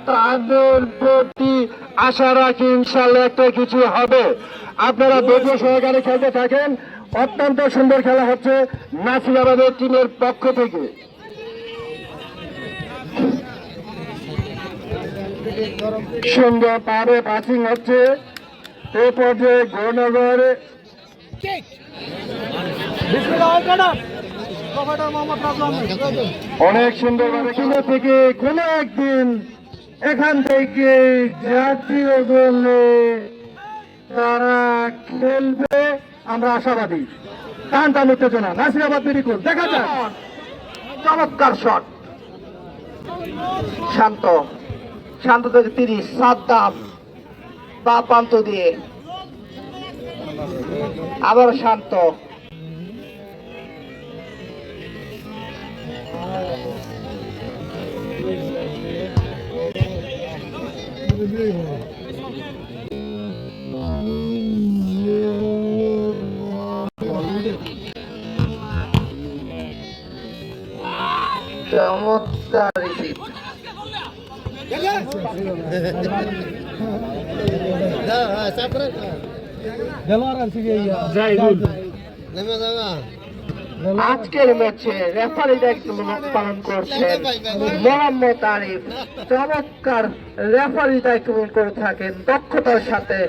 তাদের প্রতি আশা রাখি ইনশাল্লাহ একটা কিছু হবে। আপনারা ধৈর্য সহকারে খেলতে থাকেন। অত্যন্ত সুন্দর খেলা হচ্ছে নাসিরাবাদের টিমের পক্ষ থেকে। সুন্দর পাবে পাসিং হচ্ছে এই পর্যায়ে গৌরনগর অনেক সুন্দরভাবে খেলা থেকে কোনো একদিন এখান থেকে জাতীয় দলে তারা খেলবে আমরা আশাবাদী। টান টান উত্তেজনা নাসিরাবাদ বিরিকুল দেখা যাক। চমৎকার শট শান্ত শান্ত থেকে 30 সাদ্দাম বা প্রান্ত দিয়ে আবার শান্ত চমৎকার রিসিভ আজকের ম্যাচে রেফারি দায়িত্ব পালন করছেন মোহাম্মদ আরিফ। চমৎকার রেফারি দায়িত্ব করে থাকেন, দক্ষতার সাথে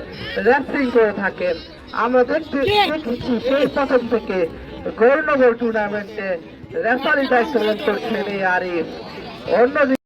রেফারিং করে থাকেন। আমরা দেখছি সেই প্রথম থেকে গৌরনগর টুর্নামেন্টে রেফারি দায়িত্ব পালন করছেন এই আরিফ। অন্যদিকে